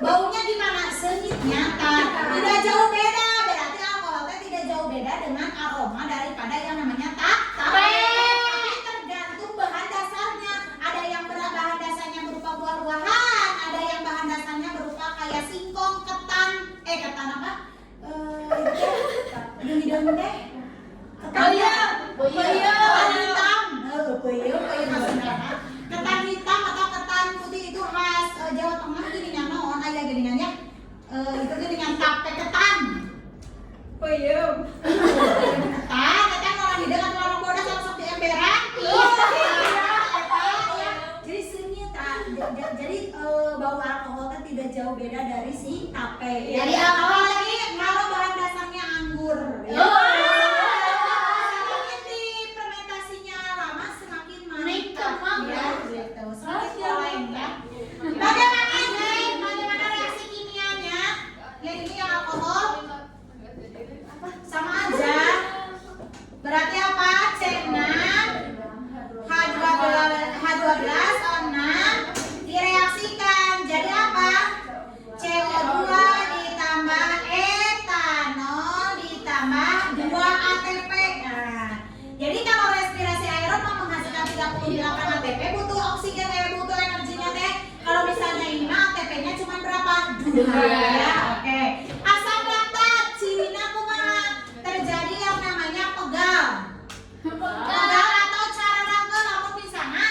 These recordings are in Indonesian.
Baunya gimana? Sengit nyata. Tidak jauh beda. Berarti alkohol teh tidak jauh beda dengan aroma daripada yang namanya tape. Tapi tergantung bahan dasarnya. Ada yang bahan dasarnya berupa buah-buahan, ada yang bahan dasarnya berupa kayak singkong, ketan apa? Hidung deh. Ketan hitam. Ketan hitam atau ketan putih itu khas Jawa Tengah gini naon aya geningannya. Itu geningan tape ketan. Ketan orang hidung atau orang bodas langsung di emberan. Jadi sengit. Jadi bau alkohol kan tidak jauh beda dari si tape. Jadi alkohol lagi kalau bahan dasarnya anggur. Semakin difermentasinya lama semakin manis. Semakin lain ya. Bagaimana reaksi kimianya? Yang ini yang alkohol sama aja. Berarti apa? C6 H12O6 direaksikan jadi apa? CO2 ditambah etanol ditambah 2 ATP. Nah, jadi kalau respirasi aerob menghasilkan 38 ATP butuh oksigen butuh energinya teh. Kalau misalnya ini ATP-nya cuma berapa? 2 ya. Oke. Asam laktat cirinya kumaha? Terjadi yang namanya pegal. Pegal atau cara rangka lamun misalnya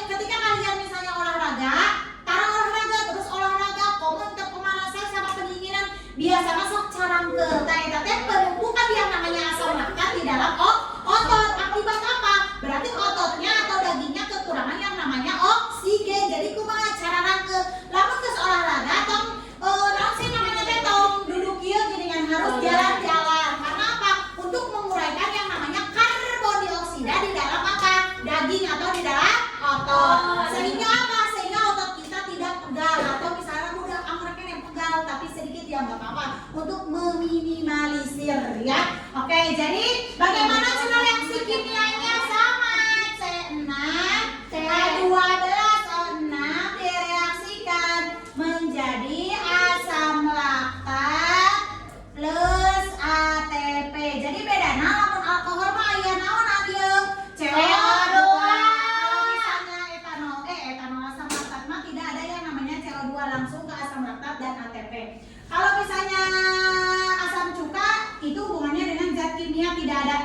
ketika kalian misalnya olahraga, terus olahraga komen ke pemanasan sama pendinginan biasanya sok carangkeul. Tah eta teh penumpukan yang namanya asam laktat di dalam otot. Akibat apa? Berarti ototnya atau dagingnya kekurangan yang namanya oksigen. Jadi kumaha cara rangkeul? Lamun geus olahraga tong naon sih namanya teh tong duduk ieu geuningan harus jalan-jalan. Karena apa? Untuk menguraikan yang namanya karbon dioksida di dalam apa? Daging atau di dalam otot. Sehingga apa? Sehingga otot kita tidak pegal atau misalnya udah anggrek yang pegal tapi sedikit ya nggak apa-apa untuk meminimalisir ya. Oke, jadi bagaimana cara reaksi kimianya sama C6 H12O6 direaksikan menjadi asam laktat plus ATP. Jadi bedana lamun alkohol mah aya naon adieu? CO2. Kalau misalnya etanol asam laktat mah tidak ada yang namanya CO2 langsung ke asam laktat dan ATP. Kalau misalnya asam cuka itu hubungannya dengan zat kimia tidak ada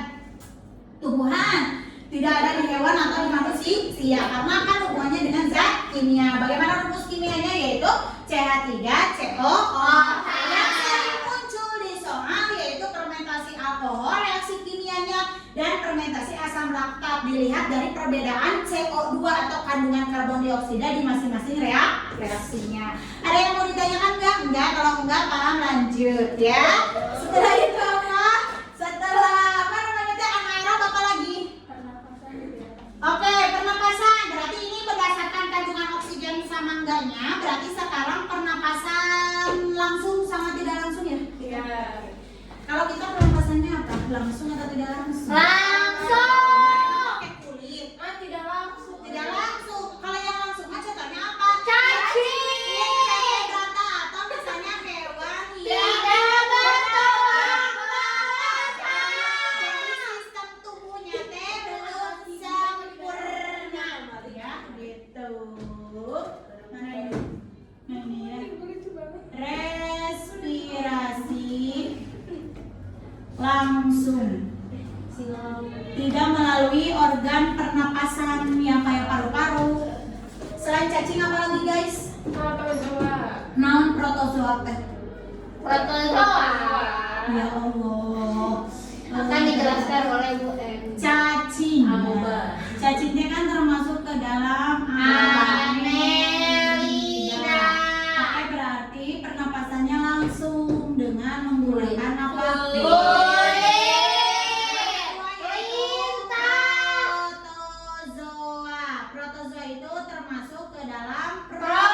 tumbuhan, tidak ada di hewan atau di manusia karena kan hubungannya dengan zat kimia. Bagaimana rumus kimianya? Yaitu CH3COO. Yang sering muncul di soal yaitu fermentasi alkohol, reaksi kimianya dan fermentasi asam laktat. Dilihat dari perbedaan CO2 atau kandungan karbon dioksida di masing-masing reaksinya. Ada yang mau ditanyakan enggak? Enggak, kalau enggak paham lanjut ya. Setelah itu apa? Setelah apa namanya teh anaerob apa lagi? Oke, pernapasan. Berarti ini berdasarkan kandungan oksigen sama enggaknya. Berarti sekarang pernapasan langsung sama tidak langsung ya? Iya. Kalau kita pernapasannya apa? Langsung atau tidak langsung? Langsung. Pakai kulit. Tidak langsung. Tidak langsung. Kalau yang langsung aja tanya apa? Cacing. Kata atau misalnya hewan Tidak bertulang. jadi sistem tubuhnya teh belum sempurna ya gitu. Mana ini? Nah, ini ya. Respirasi langsung tidak melalui organ pernapasan yang kayak paru-paru. Selain cacing apa lagi guys? Naon protozoa teh? Protozoa. Ya Allah. Akan dijelaskan oleh Bu N. Cacing. Amoeba. Cacingnya kan termasuk ke dalam Annelida. Oke, berarti pernapasannya langsung dengan menggunakan apa? Protozoa itu termasuk ke dalam Protista.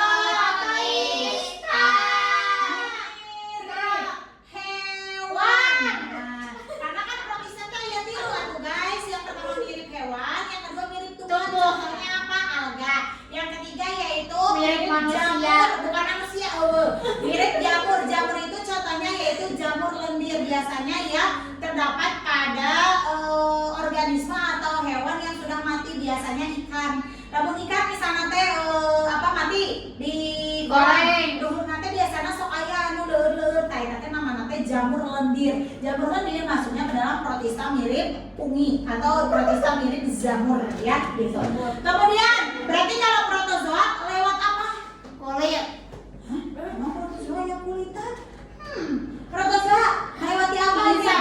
hewan. Nah, karena kan protista tuh ya tilu atuh guys. Yang pertama mirip hewan, yang kedua mirip tumbuhan. Contohnya apa? Alga. Yang ketiga yaitu Mirip manusia. jamur, bukan manusia. biasanya ya terdapat pada organisme atau hewan yang sudah mati, biasanya ikan. Namun ikan misalnya teh mati di Goreng. duhur nanti biasanya sok aya anu leueur-leueur teh teh namanya teh jamur lendir. Jamur lendir masuknya ke dalam protista mirip ungi atau protista mirip jamur ya gitu. Kemudian berarti kalau protozoa lewat apa? Kulit. Hah? Emang protozoa yang kulitan? Protozoa melewati apa aja?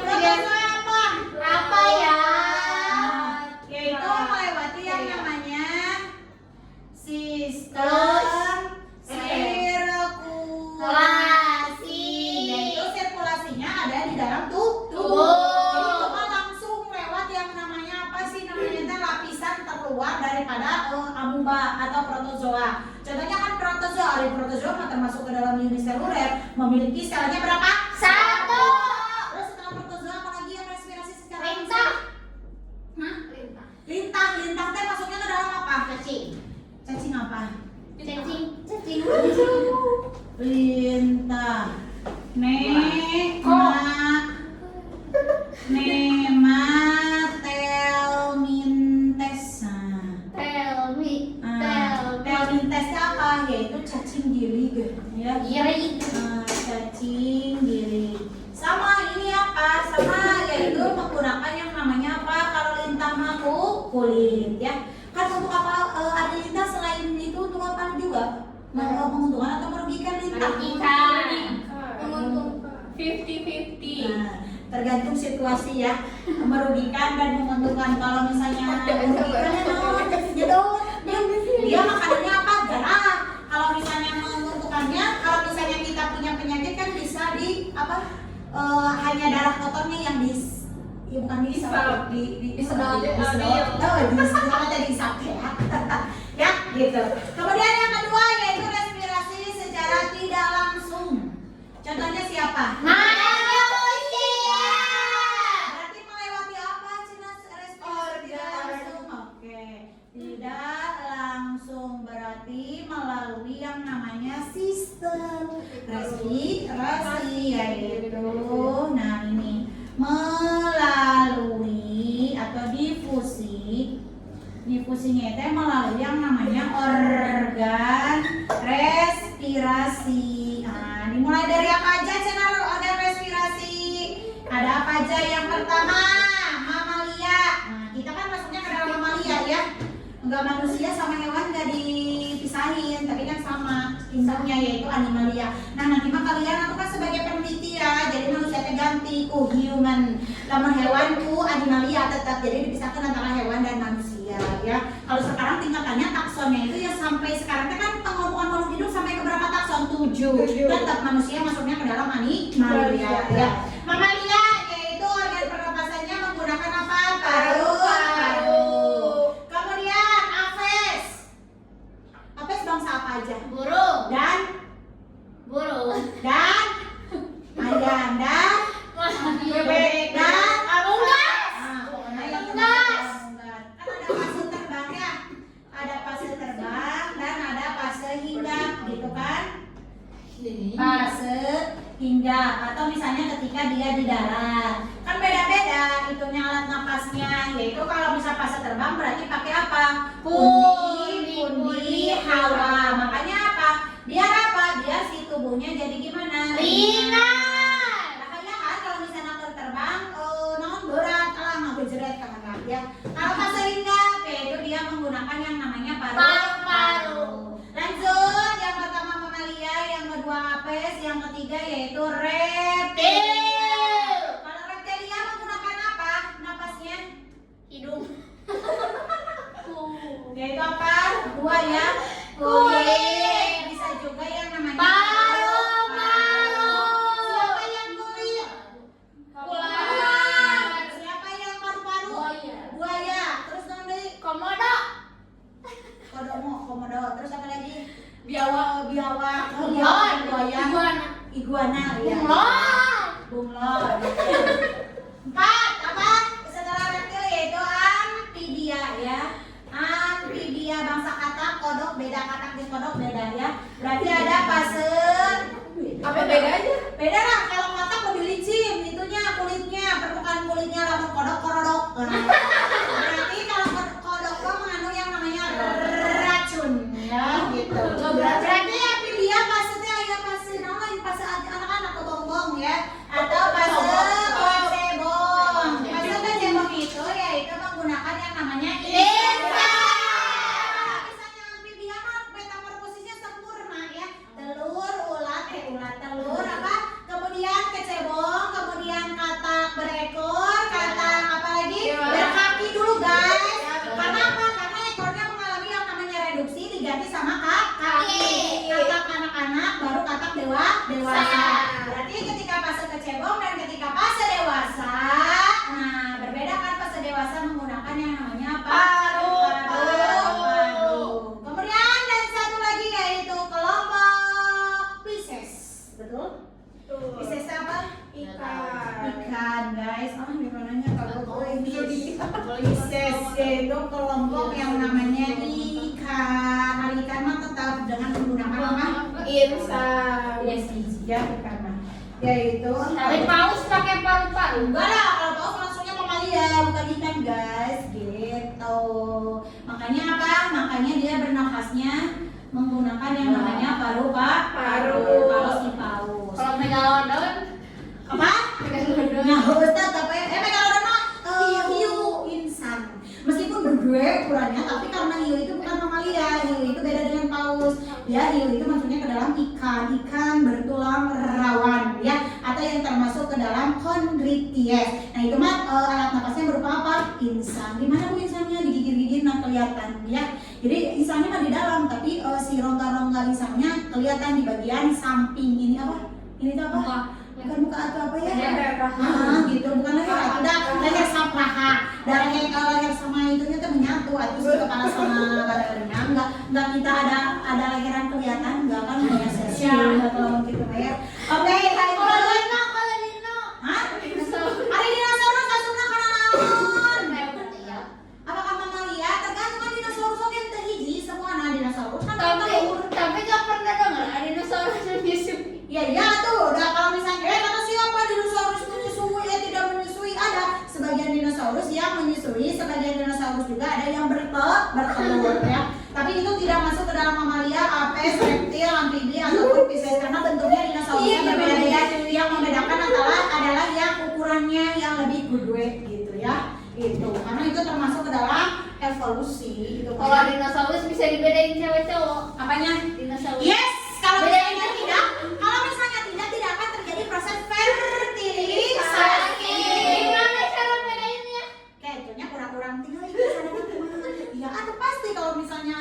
Protozoa apa? Apa ya? Yaitu melewati yang namanya sistem sirkulasi. Yaitu sirkulasinya ada di dalam tubuh. Jadi itu mah langsung lewat yang namanya apa sih namanya teh lapisan terluar daripada amuba atau protozoa. Contohnya kan protozoa mah termasuk ke dalam uniseluler, memiliki selnya berapa? 1. Terus setelah protozoa apa lagi yang respirasi secara Lintah. Lintah teh masuknya ke dalam apa? Cacing. Cacing apa? Cacing. Lintah. Nematelmintes. Telmintes apa? Yaitu cacing gilig ya. Girig. Cacing gilig. Sama ini apa? Sama yaitu menggunakan yang namanya apa? Kalau lintah mah kulit ya. Kan untuk apa ada lintah selain itu untuk apa juga? Menguntungkan atau merugikan lintah? Menguntungkan. 50-50. Nah, tergantung situasi ya, merugikan dan menguntungkan. Kalau misalnya merugikan dia makanannya apa? Garam. Kalau misalnya menguntungkannya, kalau misalnya kita punya penyakit kan bisa di apa? Hanya darah kotornya yang bukan disedot, disedot ya gitu. Kemudian yang kedua yaitu respirasi secara tidak langsung. Contohnya siapa? Manusia. Berarti melewati apa Cina respirasi tidak langsung? Oke, tidak langsung berarti melalui yang namanya sistem respirasi yaitu nah ini melalui atau difusinya itu melalui yang namanya organ respirasi. Nah, dimulai dari apa aja channel organ respirasi? Ada apa aja? Yang pertama mamalia. Nah, kita kan masuknya ke dalam mamalia ya. Enggak, manusia sama hewan enggak dipisahin, tapi kan sama induknya yaitu animalia. Nah, nanti mah kalian aku kan sebagai peneliti ya, jadi manusia teh ganti ku human. Lamun hewan ku animalia tetap, jadi dipisahkan antara hewan dan manusia ya. Kalau sekarang tingkatannya taksonnya itu ya sampai sekarang teh kan pengelompokan makhluk hidup sampai ke berapa takson? 7. Tetap manusia masuknya ke dalam animalia ya. Mamalia yaitu organ pernapasannya menggunakan apa? Paru. Kemudian Aves bangsa apa aja? Burung. Dan ayam dan bebek dan Unggas. pokoknya yang Unggas. unggas. Kan ada fase terbang ya, ada fase terbang dan ada fase hinggap gitu kan? Fase hinggap atau misalnya ketika dia di darat kan beda-beda itunya alat napasnya, yaitu kalau bisa fase terbang berarti pakai apa? Pundi hawa. Makanya apa? Biar apa? Biar si tubuhnya jadi gimana? Ringan. Makanya kan kalau misalnya terbang non berat alah ngabejeret kan ya. Kalau fase hinggap yaitu dia menggunakan yang namanya Paru-paru. Lanjut, yang pertama mamalia, yang kedua apes, yang ketiga yaitu reptil. Kalau reptilia menggunakan apa napasnya? Hidung. Yaitu apa? Buaya, kulit. Bisa juga yang namanya Paru-paru. Siapa yang kulit? Ular. Siapa yang paru-paru? Buaya. Terus nanti Komodo. komodo. Terus apa lagi? Biawak. Biawak. Bunglon. Buaya. Iguana. Ya. Bunglon. 4 apa? Setelah reptil yaitu amfibia ya. Amfibia bangsa katak, kodok beda, katak di kodok beda ya. Berarti ada fase diganti sama kaki. Katak anak-anak baru katak dewasa. Berarti ketika fase kecebong dan ketika fase dewasa, nah berbeda kan fase dewasa menggunakan yang namanya paru. Kemudian dan satu lagi yaitu kelompok Pisces. Betul? Pisces apa? Ikan guys. Ah, gimananya kalau gue ini Pisces yaitu kelompok yang namanya ikan. Nah, ikan mah tetap dengan menggunakan apa? Insan. Yes, ya ikan mah. Yaitu Tapi paus pakai paru-paru. enggak lah, kalau paus langsungnya mamalia, bukan ikan guys, gitu. Makanya apa? Makanya dia bernafasnya menggunakan yang namanya paru. Paus di paus. Kalau megalodon, Apa? Nah, Ustaz, tapi megalodon mah hiu insan. Meskipun gede ukurannya, tapi karena hiu itu bukan mamalia, hiu itu beda dengan paus. Ya, hiu itu maksudnya ke dalam ikan bertulang rawan, ya, atau yang termasuk ke dalam chondrites. Nah, itu mah alat napasnya berupa apa? Insan. Di mana bu insannya? Digigit-gigit, nah kelihatan, ya. Jadi insannya mah di dalam, tapi si rongga-rongga insannya kelihatan di bagian samping ini apa? Ini tuh apa? Bukan muka atau apa ya? Gitu, bukan leher, udah leher sama paha. Dan leher sama itunya tuh menyatu, atau si kepala sama lehernya enggak kita ada leheran kelihatan, enggak kan hanya sesial atau gitu ya. Oke, baik. Hah? Ada dinosaurus asuna kana naon? Apakah mamalia? Tergantung kan dinosaurus oge teh hiji semua dinosaurus kan telur. tapi gak pernah dengar ada dinosaurus yang menyusui. Ya tuh, udah kalau misalnya kata siapa dinosaurus menyusui tidak menyusui, ada sebagian dinosaurus yang menyusui, sebagian dinosaurus juga ada yang bertelur ya. Tapi itu tidak masuk ke dalam mamalia, apes, reptil, amfibi ataupun Pisces karena bentuknya dinosaurusnya berbeda-beda. Yang membedakan adalah yang ukurannya yang lebih gede gitu ya. Itu karena itu termasuk ke dalam evolusi gitu. Kalau dinosaurus bisa dibedain cewek cowok. Apanya? Dinosaurus. Yes, kalau misalnya tidak akan terjadi proses fertilisasi. Gimana cara bedainnya? Kayaknya kurang-kurang tinggal ini sadar kumaha. Ya, atau pasti kalau misalnya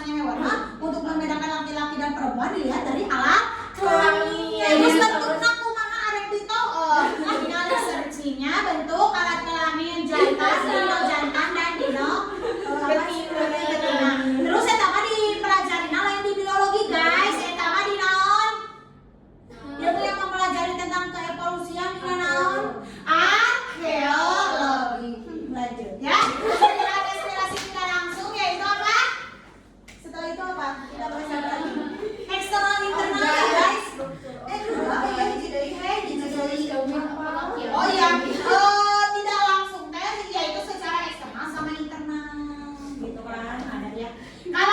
hewan mah untuk membedakan laki-laki dan perempuan dilihat dari alat kelamin. Terus bentuknya kumaha arek ditooh. Nah, research-nya bentuk alat kelamin jantan dan dino betina. Terus eta mah dipelajari lain di biologi guys. Eta mah di naon? Ilmu yang mempelajari tentang keevolusian di naon? Arkeologi. Lanjut ya. Inspirasi kita langsung yaitu apa? Setelah itu apa? Kita bahas apa lagi? Eksternal internal ya guys. Apa ya Oh iya, tidak langsung tes yaitu secara eksternal sama internal gitu kan ada ya. Kalau